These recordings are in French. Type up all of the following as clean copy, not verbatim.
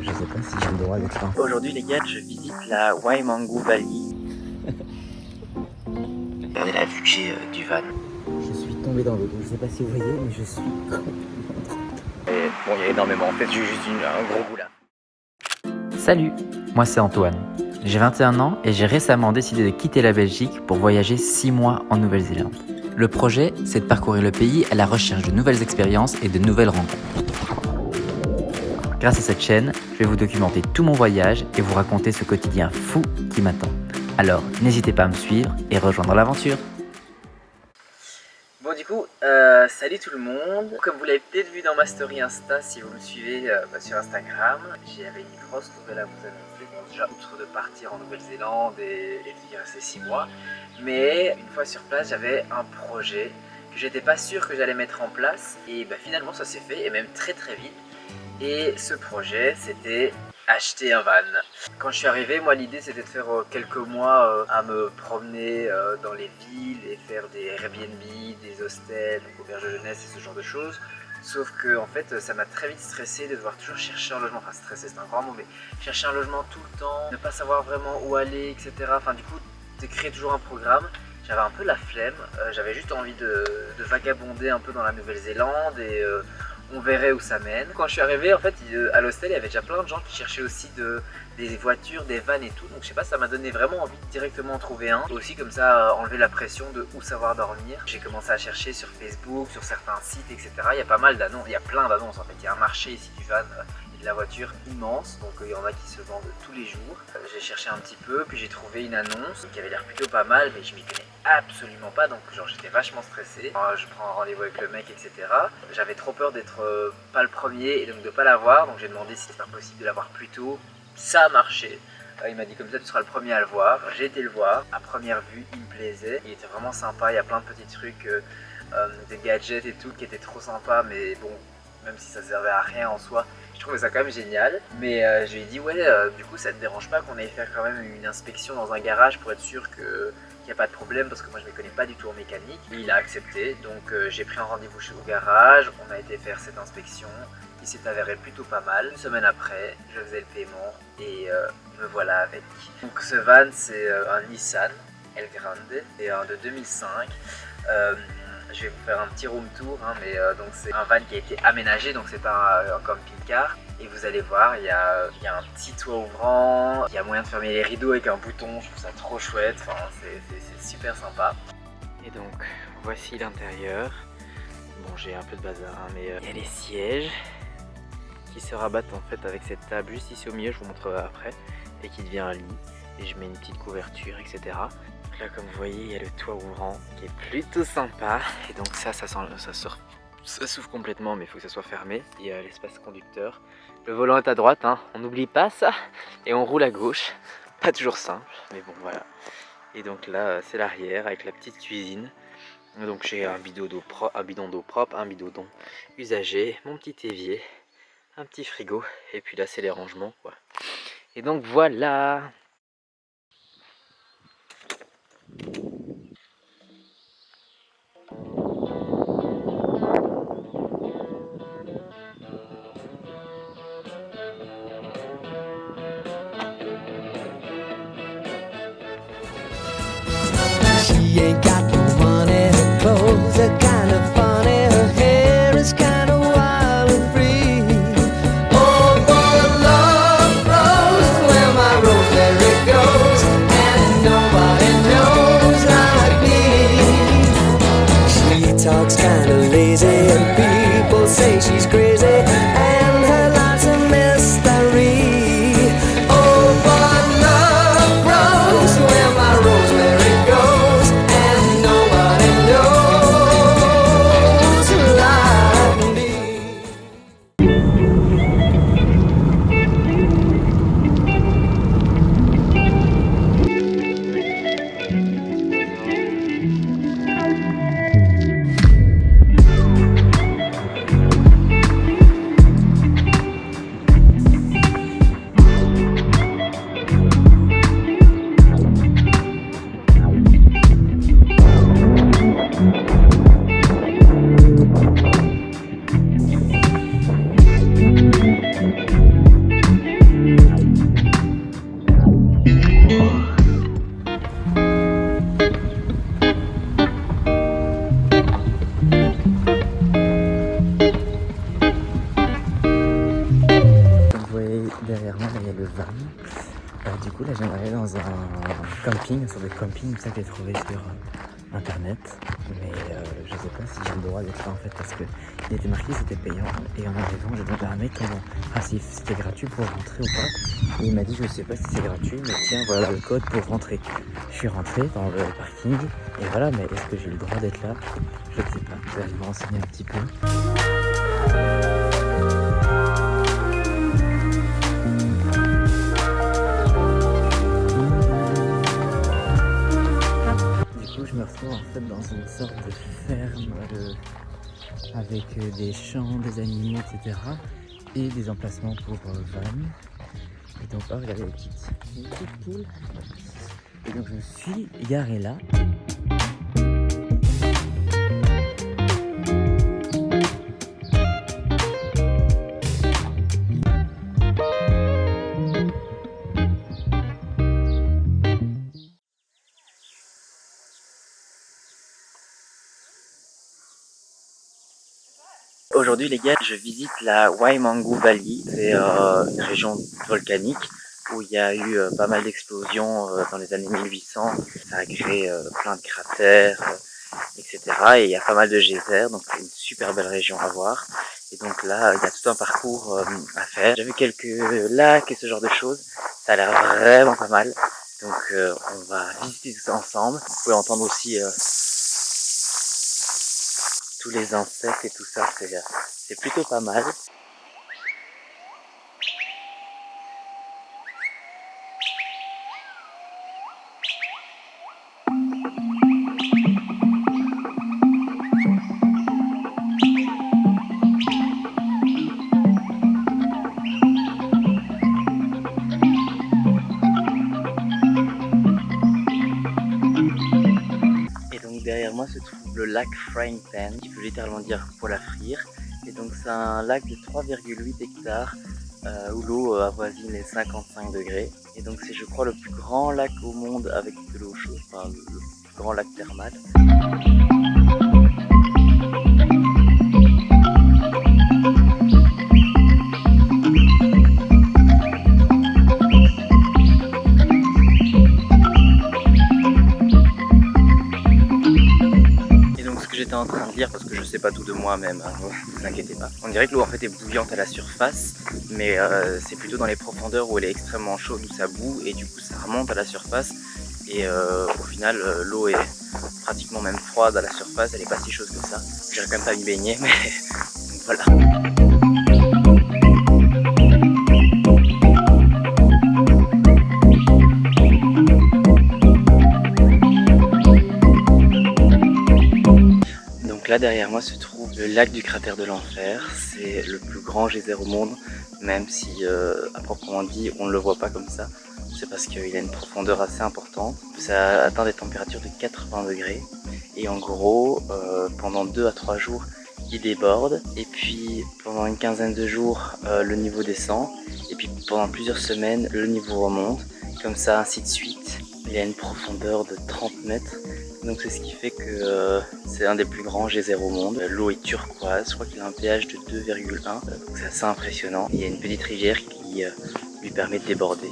Je sais pas si j'ai le droit avec ça. Aujourd'hui les gars, je visite la Waimangu Valley. Regardez la vue que j'ai du van. Je suis tombé dans l'eau, je sais pas si vous voyez, mais je suis complètement... Et bon, il y a énormément, en fait j'ai juste un gros goût là. Salut, moi c'est Antoine. J'ai 21 ans et j'ai récemment décidé de quitter la Belgique pour voyager 6 mois en Nouvelle-Zélande. Le projet, c'est de parcourir le pays à la recherche de nouvelles expériences et de nouvelles rencontres. Grâce à cette chaîne, je vais vous documenter tout mon voyage et vous raconter ce quotidien fou qui m'attend. Alors, n'hésitez pas à me suivre et rejoindre l'aventure. Bon du coup, salut tout le monde. Comme vous l'avez peut-être vu dans ma story Insta, si vous me suivez sur Instagram, j'avais une grosse nouvelle à vous annoncer. Bon, déjà, outre de partir en Nouvelle-Zélande et d'y rester 6 mois, mais une fois sur place, j'avais un projet que j'étais pas sûr que j'allais mettre en place. Et finalement, ça s'est fait, et même très très vite. Et ce projet, c'était acheter un van. Quand je suis arrivé, moi l'idée c'était de faire quelques mois à me promener dans les villes et faire des Airbnb, des hostels, donc auberges de jeunesse et ce genre de choses. Sauf que en fait ça m'a très vite stressé de devoir toujours chercher un logement, enfin stressé c'est un grand mot, mais chercher un logement tout le temps, ne pas savoir vraiment où aller, etc. Enfin du coup de créer toujours un programme. J'avais un peu la flemme, j'avais juste envie de vagabonder un peu dans la Nouvelle-Zélande et on verrait où ça mène. Quand je suis arrivé en fait à l'hostel, il y avait déjà plein de gens qui cherchaient aussi des voitures, des vannes et tout. Donc je sais pas, ça m'a donné vraiment envie de directement en trouver un. Aussi comme ça enlever la pression de où savoir dormir. J'ai commencé à chercher sur Facebook, sur certains sites, etc. Il y a pas mal d'annonces, il y a plein d'annonces en fait. Il y a un marché ici du van et de la voiture immense. Donc il y en a qui se vendent tous les jours. J'ai cherché un petit peu, puis j'ai trouvé une annonce qui avait l'air plutôt pas mal, mais je m'y connais absolument pas, donc genre j'étais vachement stressé. Je prends un rendez-vous avec le mec, etc. J'avais trop peur d'être pas le premier et donc de pas l'avoir, donc j'ai demandé si c'était pas possible de l'avoir plus tôt. Ça a marché. Il m'a dit comme ça tu seras le premier à le voir. J'ai été le voir. À première vue, il me plaisait. Il était vraiment sympa. Il y a plein de petits trucs, des gadgets et tout qui étaient trop sympas, mais bon, même si ça servait à rien en soi, je trouvais ça quand même génial. Mais je lui ai dit ouais, du coup ça te dérange pas qu'on aille faire quand même une inspection dans un garage pour être sûr que il n'y a pas de problème parce que moi je ne me connais pas du tout en mécanique. Et il a accepté, donc j'ai pris un rendez-vous chez au garage, on a été faire cette inspection, qui s'est avéré plutôt pas mal. Une semaine après, je faisais le paiement et me voilà avec. Donc ce van c'est un Nissan El Grande, c'est un de 2005. Je vais vous faire un petit room tour, hein, mais donc c'est un van qui a été aménagé, donc c'est pas un camping-car. Et vous allez voir, il y a un petit toit ouvrant, il y a moyen de fermer les rideaux avec un bouton, je trouve ça trop chouette, enfin, c'est super sympa. Et donc, voici l'intérieur. Bon, j'ai un peu de bazar, hein, mais il y a les sièges qui se rabattent en fait avec cette table juste ici au milieu, je vous montrerai après, et qui devient un lit. Et je mets une petite couverture, etc. Donc là, comme vous voyez, il y a le toit ouvrant qui est plutôt sympa. Et donc ça s'ouvre complètement, mais il faut que ça soit fermé. Il y a l'espace conducteur. Le volant est à droite, hein. On n'oublie pas ça. Et on roule à gauche. Pas toujours simple, mais bon, voilà. Et donc là, c'est l'arrière avec la petite cuisine. Donc j'ai un bidon d'eau propre, un bidon d'eau usagé, mon petit évier, un petit frigo. Et puis là, c'est les rangements, quoi. Et donc voilà. She ain't got no money, her clothes are kind of funny, her hair is kind of wild and free. Oh, but love grows where my rosemary goes, and nobody knows like me. She talks kind of lazy, and people say she's crazy, and her life's a mystery. Oh, but love grows where my rosemary goes, and derrière moi, là, il y a le van. Du coup, là, j'aimerais aller dans un camping, une sorte de camping, ça que j'ai trouvé sur internet. Mais je sais pas si j'ai le droit d'être là en fait, parce que il était marqué c'était payant. Et en arrivant, j'ai demandé à un mec si c'était gratuit pour rentrer ou pas. Et il m'a dit, je sais pas si c'est gratuit, mais tiens, voilà le code pour rentrer. Je suis rentré dans le parking, et voilà, mais est-ce que j'ai le droit d'être là? Je ne sais pas, je vais aller me renseigner un petit peu. Je me retrouve en fait dans une sorte de ferme avec des champs, des animaux, etc. et des emplacements pour vannes. Et donc, oh, regardez les petites poules. Et donc, je me suis garé là. Aujourd'hui les gars, je visite la Waimangu Valley, c'est une région volcanique où il y a eu pas mal d'explosions dans les années 1800, ça a créé plein de cratères, etc. Et il y a pas mal de geysers, donc c'est une super belle région à voir. Et donc là, il y a tout un parcours à faire. J'ai vu quelques lacs et ce genre de choses, ça a l'air vraiment pas mal. Donc on va visiter tout ça ensemble. Vous pouvez entendre aussi tous les insectes et tout ça, c'est plutôt pas mal. Derrière moi se trouve le lac Frying Pan, qui veut littéralement dire poêle à frire. Et donc c'est un lac de 3,8 hectares où l'eau avoisine les 55 degrés. Et donc c'est je crois le plus grand lac au monde avec de l'eau chaude, enfin le plus grand lac thermal. En train de dire parce que je sais pas tout de moi-même, hein, ne vous inquiétez pas. On dirait que l'eau en fait est bouillante à la surface, mais c'est plutôt dans les profondeurs où elle est extrêmement chaude, où ça bout et du coup ça remonte à la surface et au final l'eau est pratiquement même froide à la surface, elle est pas si chaude que ça. J'irai quand même pas m'y baigner, mais donc voilà. Là derrière moi se trouve le lac du cratère de l'enfer, c'est le plus grand geyser au monde, même si à proprement dit on ne le voit pas comme ça, c'est parce qu'il a une profondeur assez importante, ça atteint des températures de 80 degrés et en gros pendant 2 à 3 jours il déborde et puis pendant une quinzaine de jours le niveau descend et puis pendant plusieurs semaines le niveau remonte, comme ça ainsi de suite. Il a une profondeur de 30 mètres. Donc c'est ce qui fait que c'est un des plus grands geysers au monde. L'eau est turquoise, je crois qu'il a un pH de 2,1, donc c'est assez impressionnant. Il y a une petite rivière qui lui permet de déborder.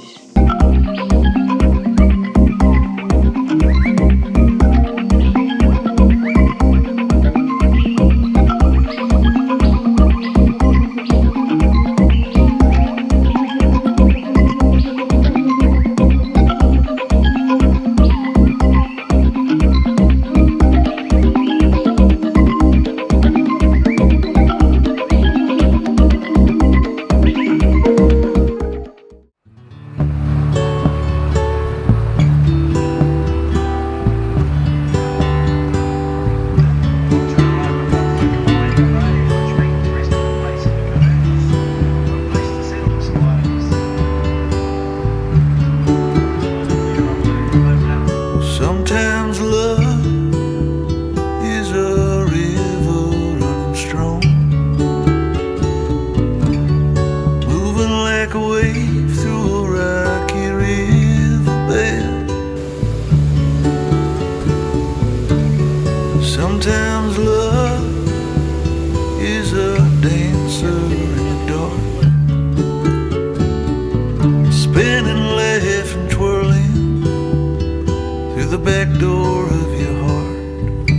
back door of your heart.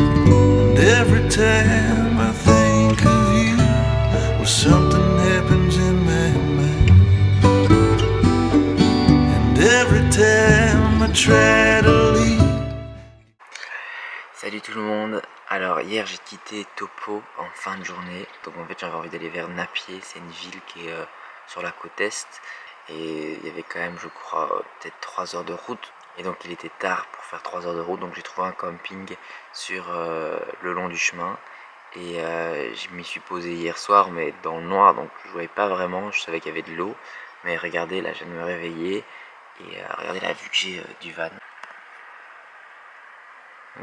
And every time I think of you, well, something happens in my mind. And every time I try to leave. Salut tout le monde. Alors hier j'ai quitté Topo en fin de journée. Donc en fait j'avais envie d'aller vers Napier. C'est une ville qui est sur la côte est. Et il y avait quand même je crois peut-être 3 heures de route. Et donc il était tard pour faire 3 heures de route. Donc j'ai trouvé un camping sur le long du chemin. Et je m'y suis posé hier soir mais dans le noir. Donc je ne voyais pas vraiment. Je savais qu'il y avait de l'eau. Mais regardez là je viens de me réveiller. Et regardez la vue que j'ai du van.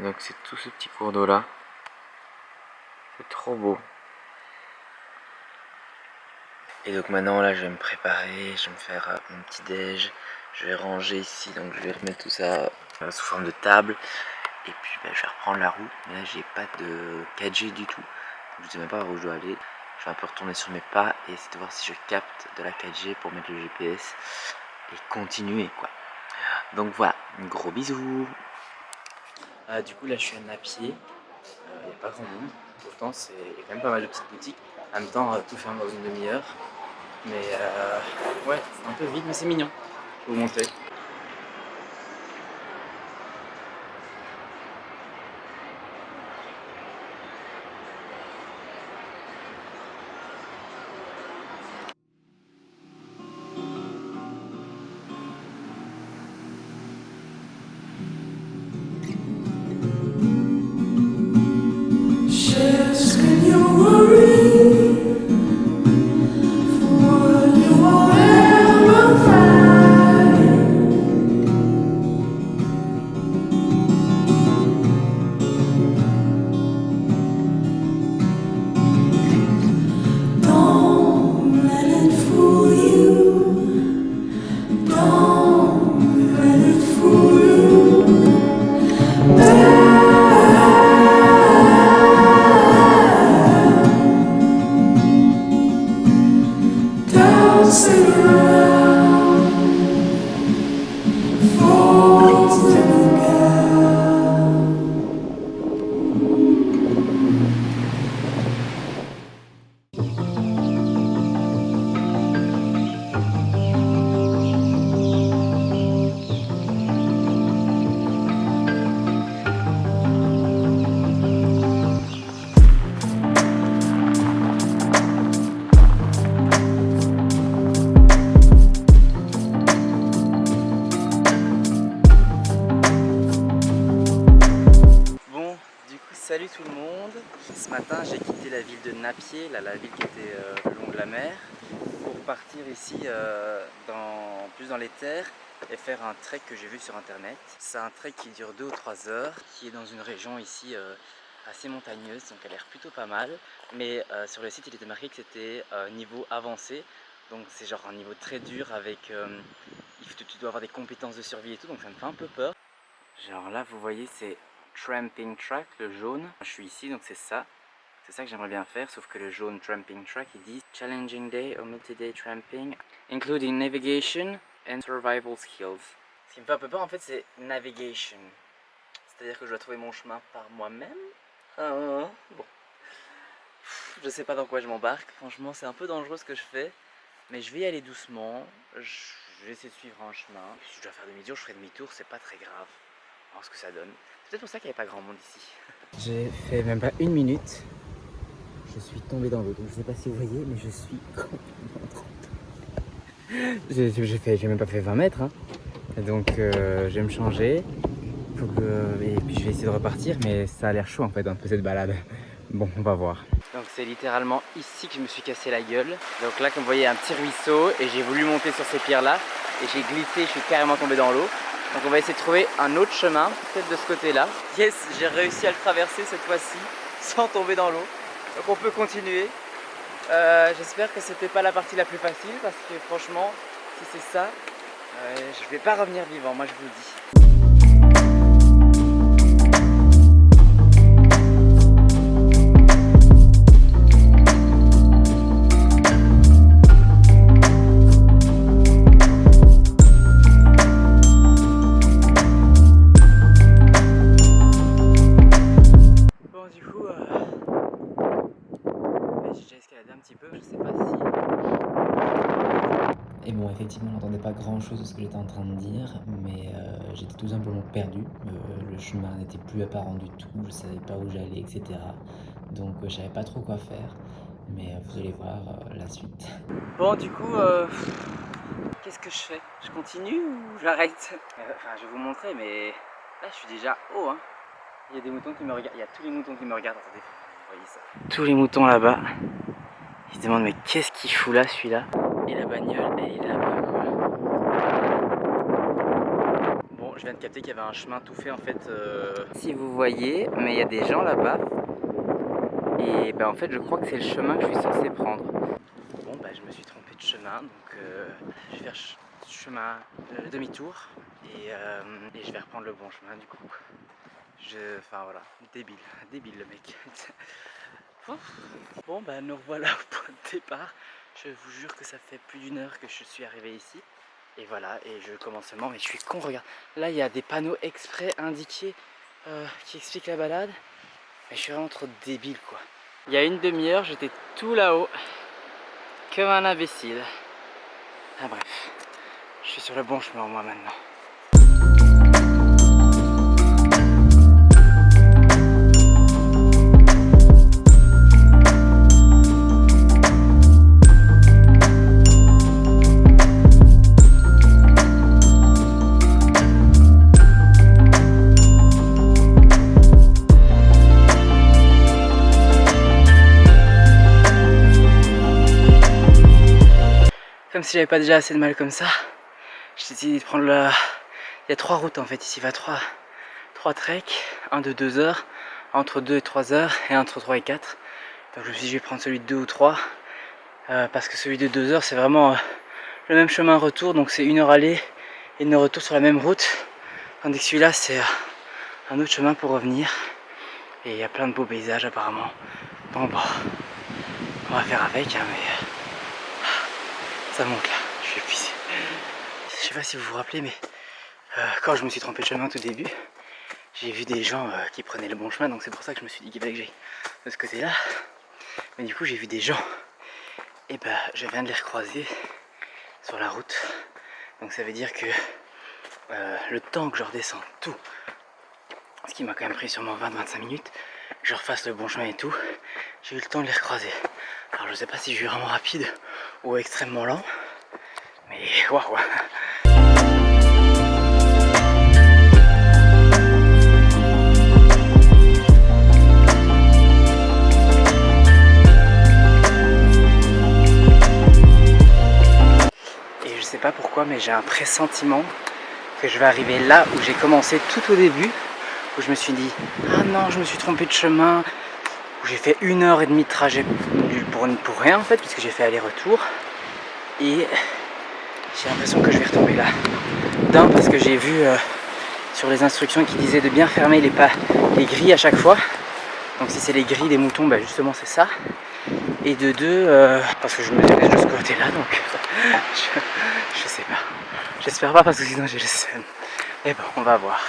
Donc c'est tout ce petit cours d'eau là. C'est trop beau. Et donc maintenant là je vais me préparer, je vais me faire mon petit déj. Je vais ranger ici, donc je vais remettre tout ça sous forme de table. Et puis je vais reprendre la route. Mais là j'ai pas de 4G du tout. Donc je sais même pas où je dois aller. Je vais un peu retourner sur mes pas et essayer de voir si je capte de la 4G pour mettre le GPS. Et continuer quoi. Donc voilà, gros bisous. Du coup là je suis à Napier, il n'y a pas grand monde, pourtant il y a quand même pas mal de petites boutiques, en même temps tout ferme dans une demi-heure, mais ouais c'est un peu vide mais c'est mignon, je vais vous montrer. Salut tout le monde. Ce matin j'ai quitté la ville de Napier, la ville qui était le long de la mer, pour partir ici plus dans les terres et faire un trek que j'ai vu sur internet. C'est un trek qui dure 2 ou 3 heures, qui est dans une région ici assez montagneuse, donc elle a l'air plutôt pas mal. Mais sur le site il était marqué que c'était niveau avancé, donc c'est genre un niveau très dur avec... tu dois avoir des compétences de survie et tout, donc ça me fait un peu peur. Genre là vous voyez c'est Tramping Track, le jaune. Je suis ici donc c'est ça que j'aimerais bien faire, sauf que le jaune Tramping Track il dit Challenging Day or Multi-Day Tramping including Navigation and Survival Skills. Ce qui me fait un peu peur en fait c'est Navigation, c'est-à-dire que je dois trouver mon chemin par moi-même. Bon, je sais pas dans quoi je m'embarque, franchement c'est un peu dangereux ce que je fais, mais je vais y aller doucement, je vais essayer de suivre un chemin. Si je dois faire demi-tour, je ferai demi-tour, c'est pas très grave. On va voir ce que ça donne. C'est peut-être pour ça qu'il n'y avait pas grand monde ici. J'ai fait même pas 1 minute. Je suis tombé dans l'eau. Donc je sais pas si vous voyez, mais je suis complètement tombé. J'ai même pas fait 20 mètres. Hein. Donc je vais me changer. Et puis je vais essayer de repartir. Mais ça a l'air chaud en fait, un peu cette balade. Bon, on va voir. Donc c'est littéralement ici que je me suis cassé la gueule. Donc là, comme vous voyez, un petit ruisseau. Et j'ai voulu monter sur ces pierres-là. Et j'ai glissé, je suis carrément tombé dans l'eau. Donc on va essayer de trouver un autre chemin, peut-être de ce côté-là. Yes, j'ai réussi à le traverser cette fois-ci, sans tomber dans l'eau. Donc on peut continuer. J'espère que c'était pas la partie la plus facile, parce que franchement, si c'est ça, je vais pas revenir vivant, moi je vous le dis. Et bon, effectivement, on n'entendait pas grand-chose de ce que j'étais en train de dire, mais j'étais tout simplement perdu. Le chemin n'était plus apparent du tout, je savais pas où j'allais, etc. Donc je savais pas trop quoi faire, mais vous allez voir la suite. Bon, du coup, qu'est-ce que je fais? Je continue ou j'arrête? Enfin, je vais vous montrer, mais là, je suis déjà haut, hein. Il y a des moutons qui me regardent, il y a tous les moutons qui me regardent. Attendez, vous voyez ça? Tous les moutons là-bas, ils se demandent mais qu'est-ce qu'il fout là, celui-là? Et la bagnole, elle est là-bas, quoi. Bon, je viens de capter qu'il y avait un chemin tout fait, en fait. Si vous voyez, mais il y a des gens là-bas. Et ben en fait, je crois que c'est le chemin que je suis censé prendre. Bon, bah je me suis trompé de chemin, donc je vais faire chemin demi-tour et je vais reprendre le bon chemin du coup. Enfin voilà, débile le mec. Bon bah nous revoilà au point de départ. Je vous jure que ça fait plus d'1 heure que je suis arrivé ici. Et voilà, et je commence seulement, mais je suis con, regarde. Là il y a des panneaux exprès indiqués qui expliquent la balade. Mais je suis vraiment trop débile quoi. Il y a une demi-heure, j'étais tout là-haut, comme un imbécile. Ah bref, je suis sur le bon chemin moi maintenant. Comme si j'avais pas déjà assez de mal comme ça, j'ai décidé de prendre la... Il y a 3 routes en fait, ici il y a 3 treks, un de 2 heures, entre 2 et 3 heures et entre 3 et 4. Donc je me suis dit je vais prendre celui de 2 ou 3, parce que celui de 2 heures c'est vraiment le même chemin retour, donc c'est 1 heure aller et 1 heure retour sur la même route. Tandis que celui-là c'est un autre chemin pour revenir. Et il y a plein de beaux paysages apparemment. Donc bon, on va faire avec, hein, mais... Ça monte là, je suis épuisé. Je sais pas si vous vous rappelez, mais quand je me suis trompé de chemin au tout début, j'ai vu des gens qui prenaient le bon chemin, donc c'est pour ça que je me suis dit qu'il fallait que j'aille de ce côté-là. Mais du coup, j'ai vu des gens, et ben je viens de les recroiser sur la route. Donc ça veut dire que le temps que je redescends tout, ce qui m'a quand même pris sûrement 20-25 minutes, que je refasse le bon chemin et tout, j'ai eu le temps de les recroiser. Alors je sais pas si je suis vraiment rapide ou extrêmement lent, mais waouh. Et je sais pas pourquoi, mais j'ai un pressentiment que je vais arriver là où j'ai commencé tout au début, où je me suis dit ah non, je me suis trompé de chemin, où j'ai fait 1 heure et demie de trajet pour rien en fait, puisque j'ai fait aller-retour, et j'ai l'impression que je vais retomber là. D'un, parce que j'ai vu sur les instructions qui disaient de bien fermer les grilles à chaque fois, donc si c'est les grilles des moutons, bah justement c'est ça. Et de 2, parce que je me dirige de ce côté là, donc je sais pas, j'espère pas, parce que sinon j'ai le seum. Et bon, on va voir.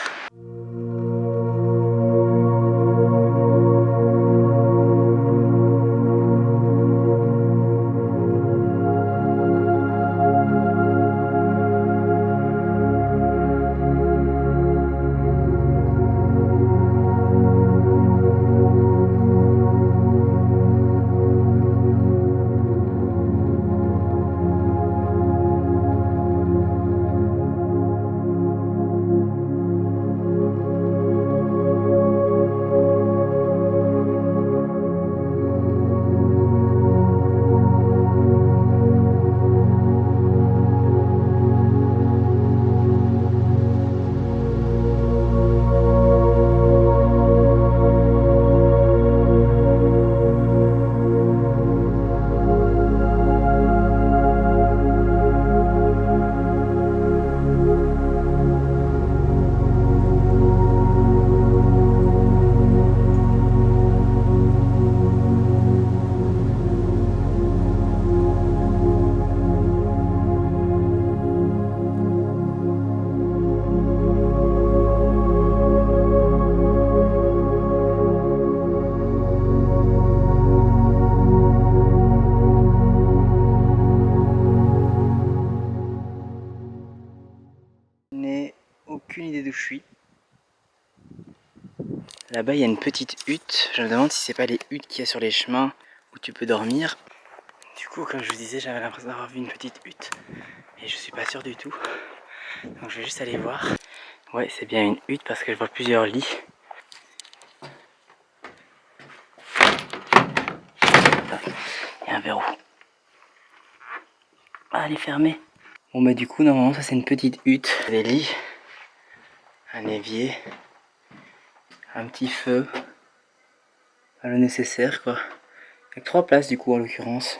je suis. Là-bas, il y a une petite hutte. Je me demande si c'est pas les huttes qu'il y a sur les chemins où tu peux dormir. Du coup, comme je vous disais, j'avais l'impression d'avoir vu une petite hutte. Et je suis pas sûr du tout. Donc je vais juste aller voir. Ouais, c'est bien une hutte parce que je vois plusieurs lits. Il y a un verrou. Ah, elle est fermée. Bon bah du coup, normalement, ça c'est une petite hutte. Des lits, un évier, un petit feu. Pas le nécessaire quoi. Il y a que 3 places du coup en l'occurrence.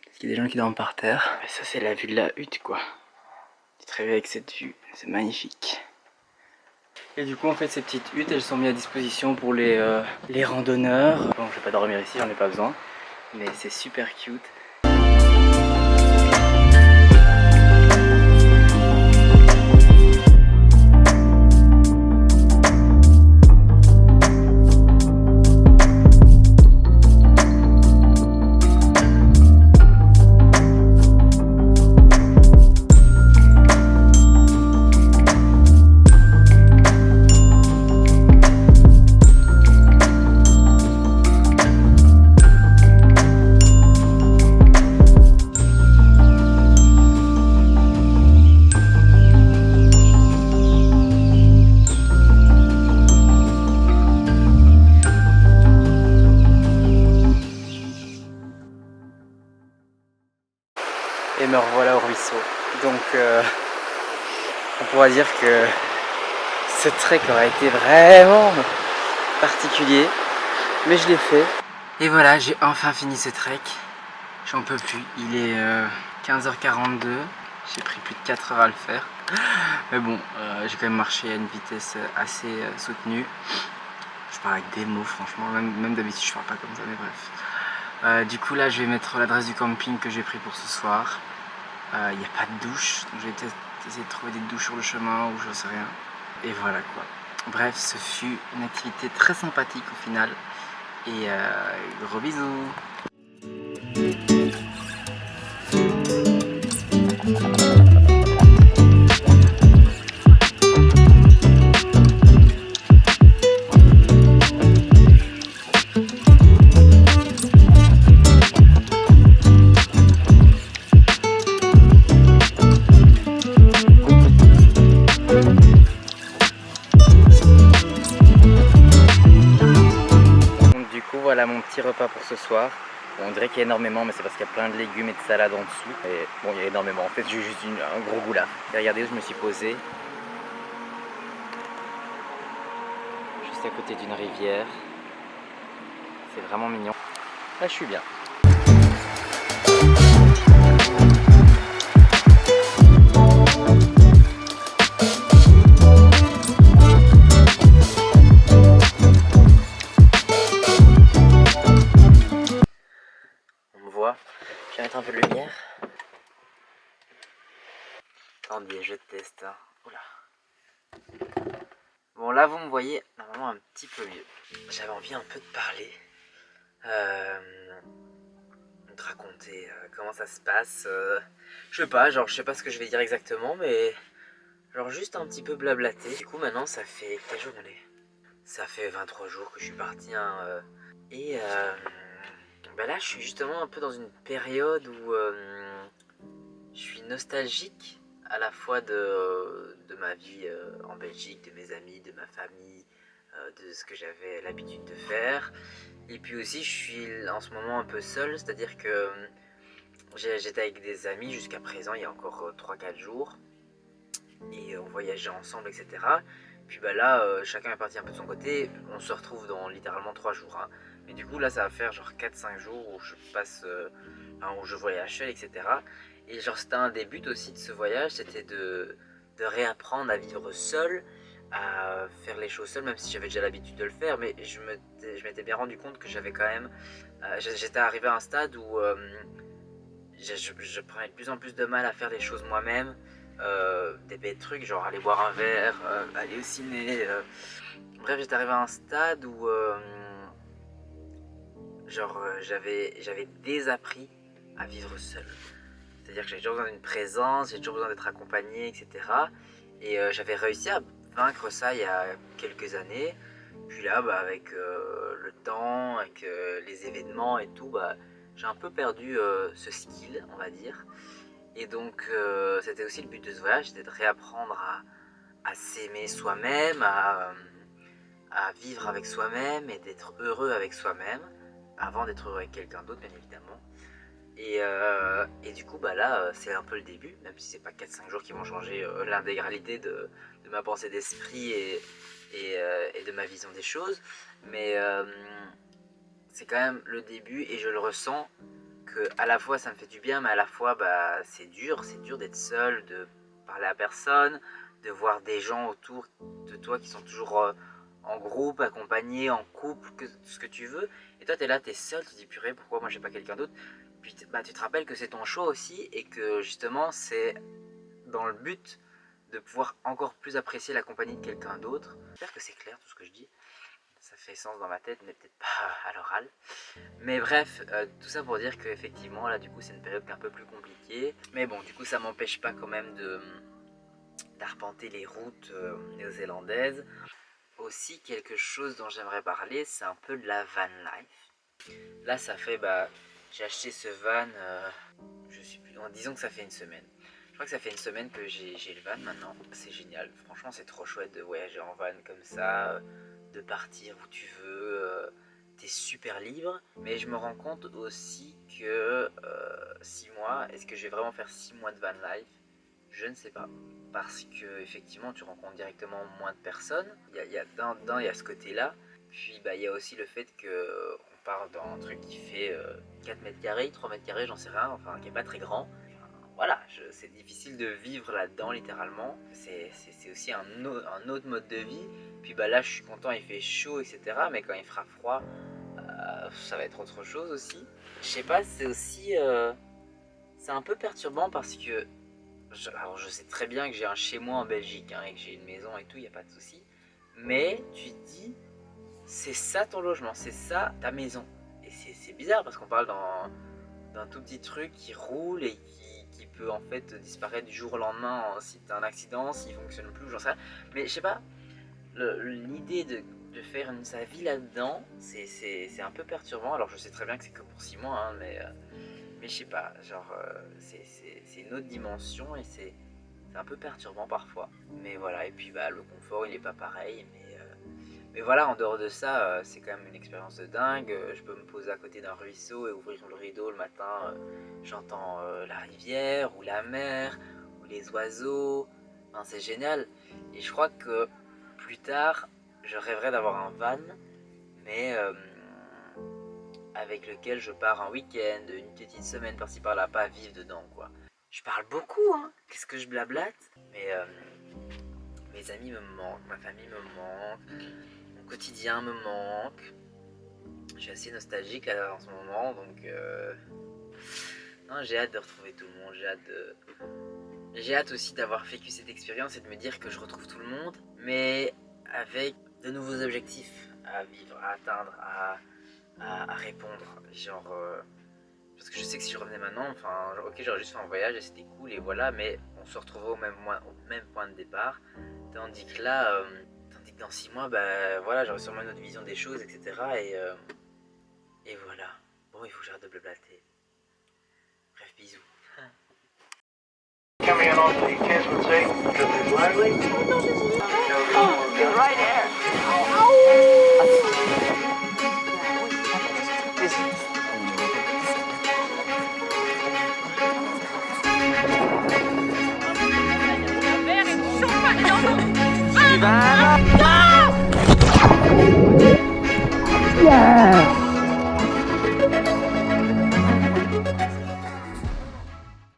Parce qu'il y a des gens qui dorment par terre. Et ça c'est la vue de la hutte quoi. Tu te réveilles avec cette vue, c'est magnifique. Et du coup en fait ces petites huttes elles sont mises à disposition pour les randonneurs. Bon je vais pas dormir ici, j'en ai pas besoin. Mais c'est super cute. Et me revoilà au ruisseau. Donc on pourra dire que ce trek aurait été vraiment particulier, mais je l'ai fait. Et voilà, j'ai enfin fini ce trek. J'en peux plus. Il est 15h42. J'ai pris plus de 4 heures à le faire. Mais bon, j'ai quand même marché à une vitesse assez soutenue. Je parle avec des mots, franchement. Même d'habitude, je parle pas comme ça, mais bref. Du coup, là, je vais mettre l'adresse du camping que j'ai pris pour ce soir. Il n'y a pas de douche, donc je vais peut-être essayer de trouver des douches sur le chemin ou je sais rien. Et voilà quoi. Bref, ce fut une activité très sympathique au final. Et gros bisous. Voilà mon petit repas pour ce soir. Bon, on dirait qu'il y a énormément, mais c'est parce qu'il y a plein de légumes et de salades en dessous. Et bon, il y a énormément. En fait, j'ai juste un gros goût là. Et regardez où je me suis posé. Juste à côté d'une rivière. C'est vraiment mignon. Là, je suis bien. Je vais mettre un peu de lumière. Attendez, je teste. Hein. Oula. Bon, là, vous me voyez normalement un petit peu mieux. J'avais envie un peu de parler. De raconter comment ça se passe. Je sais pas, genre, je sais pas ce que je vais dire exactement, mais genre juste un petit peu blablater. Du coup, maintenant, ça fait quelle journée? Ça fait 23 jours que je suis parti. Hein, et bah là je suis justement un peu dans une période où je suis nostalgique à la fois de ma vie en Belgique, de mes amis, de ma famille, de ce que j'avais l'habitude de faire. Et puis aussi je suis en ce moment un peu seul, c'est-à-dire que j'étais avec des amis jusqu'à présent, il y a encore 3-4 jours. Et on voyageait ensemble, etc. Puis bah là, chacun est parti un peu de son côté, on se retrouve dans littéralement 3 jours. Hein. Mais du coup là ça va faire genre 4-5 jours où je passe, où je voyage seul, etc. Et genre c'était un des buts aussi de ce voyage, c'était de réapprendre à vivre seul, à faire les choses seul, même si j'avais déjà l'habitude de le faire. Mais je m'étais bien rendu compte que j'avais quand même, j'étais arrivé à un stade où je prenais de plus en plus de mal à faire les choses moi-même. Des bêtes trucs, genre aller boire un verre, aller au ciné. Bref, j'étais arrivé à un stade où j'avais désappris à vivre seul. C'est-à-dire que j'avais toujours besoin d'une présence, j'ai toujours besoin d'être accompagné, etc. Et j'avais réussi à vaincre ça il y a quelques années. Puis là, avec le temps, avec les événements et tout, j'ai un peu perdu ce skill, on va dire. Et donc, c'était aussi le but de ce voyage, c'était de réapprendre à s'aimer soi-même, à vivre avec soi-même et d'être heureux avec soi-même, avant d'être heureux avec quelqu'un d'autre, bien évidemment. Et du coup, là, c'est un peu le début, même si c'est pas 4-5 jours qui vont changer l'intégralité de ma pensée d'esprit et de ma vision des choses. Mais c'est quand même le début et je le ressens que à la fois ça me fait du bien, mais à la fois c'est dur d'être seul, de parler à personne, de voir des gens autour de toi qui sont toujours en groupe, accompagnés, en couple, tout ce que tu veux. Et toi, t'es là, t'es seul, tu te dis purée, pourquoi moi j'ai pas quelqu'un d'autre? Puis tu te rappelles que c'est ton choix aussi et que justement c'est dans le but de pouvoir encore plus apprécier la compagnie de quelqu'un d'autre. J'espère que c'est clair tout ce que je dis. Ça fait sens dans ma tête, mais peut-être pas à l'oral. Mais bref, tout ça pour dire qu'effectivement, là, du coup, c'est une période un peu plus compliquée. Mais bon, du coup, ça m'empêche pas quand même d'arpenter les routes néo-zélandaises. Aussi, quelque chose dont j'aimerais parler, c'est un peu de la van life. Là, ça fait, j'ai acheté ce van, je sais plus, disons que ça fait une semaine. Je crois que ça fait une semaine que j'ai le van maintenant. C'est génial, franchement, c'est trop chouette de voyager en van comme ça. De partir où tu veux, t'es super libre. Mais je me rends compte aussi que 6 mois, est-ce que je vais vraiment faire 6 mois de van life? Je ne sais pas. Parce que effectivement tu rencontres directement moins de personnes. Il y a ce côté-là. Puis il y a aussi le fait qu'on part dans un truc qui fait 4 mètres carrés, 3 mètres carrés, j'en sais rien, enfin qui n'est pas très grand. Voilà, c'est difficile de vivre là-dedans littéralement. C'est aussi un autre mode de vie. Puis là je suis content, il fait chaud, etc. Mais quand il fera froid, ça va être autre chose aussi. Je sais pas, c'est aussi... c'est un peu perturbant parce que... Alors je sais très bien que j'ai un chez moi en Belgique et que j'ai une maison et tout, il n'y a pas de souci. Mais tu te dis, c'est ça ton logement, c'est ça ta maison. Et c'est bizarre parce qu'on parle d'un tout petit truc qui roule et qui peut en fait disparaître du jour au lendemain si t'as un accident, s'il fonctionne plus, j'en sais rien. Mais je sais pas, l'idée de faire sa vie là-dedans, c'est un peu perturbant. Alors je sais très bien que c'est que pour 6 mois, mais je sais pas, genre c'est une autre dimension et c'est un peu perturbant parfois. Mais voilà, et puis le confort il est pas pareil, mais voilà, en dehors de ça, c'est quand même une expérience de dingue. Je peux me poser à côté d'un ruisseau et ouvrir le rideau le matin, j'entends la rivière ou la mer ou les oiseaux, enfin, c'est génial. Et je crois que plus tard, je rêverais d'avoir un van, mais avec lequel je pars un week-end, une petite semaine par-ci par-là, pas vivre dedans quoi. Je parle beaucoup, qu'est-ce que je blablate, mais mes amis me manquent, ma famille me manque, mon quotidien me manque. Je suis assez nostalgique là en ce moment, donc non, j'ai hâte de retrouver tout le monde, j'ai hâte aussi d'avoir vécu cette expérience et de me dire que je retrouve tout le monde, mais avec de nouveaux objectifs à vivre, à atteindre, à répondre, genre parce que je sais que si je revenais maintenant, enfin ok, j'aurais juste fait un voyage et c'était cool et voilà, mais on se retrouverait au même point de départ, tandis que là, dans 6 mois, voilà, j'aurais sûrement une autre vision des choses, etc. Et voilà, bon, il faut que j'arrête de blablater. Bref, bisous. Coming in off the Kingswood Sea, because it's lively. You're right here. Yeah!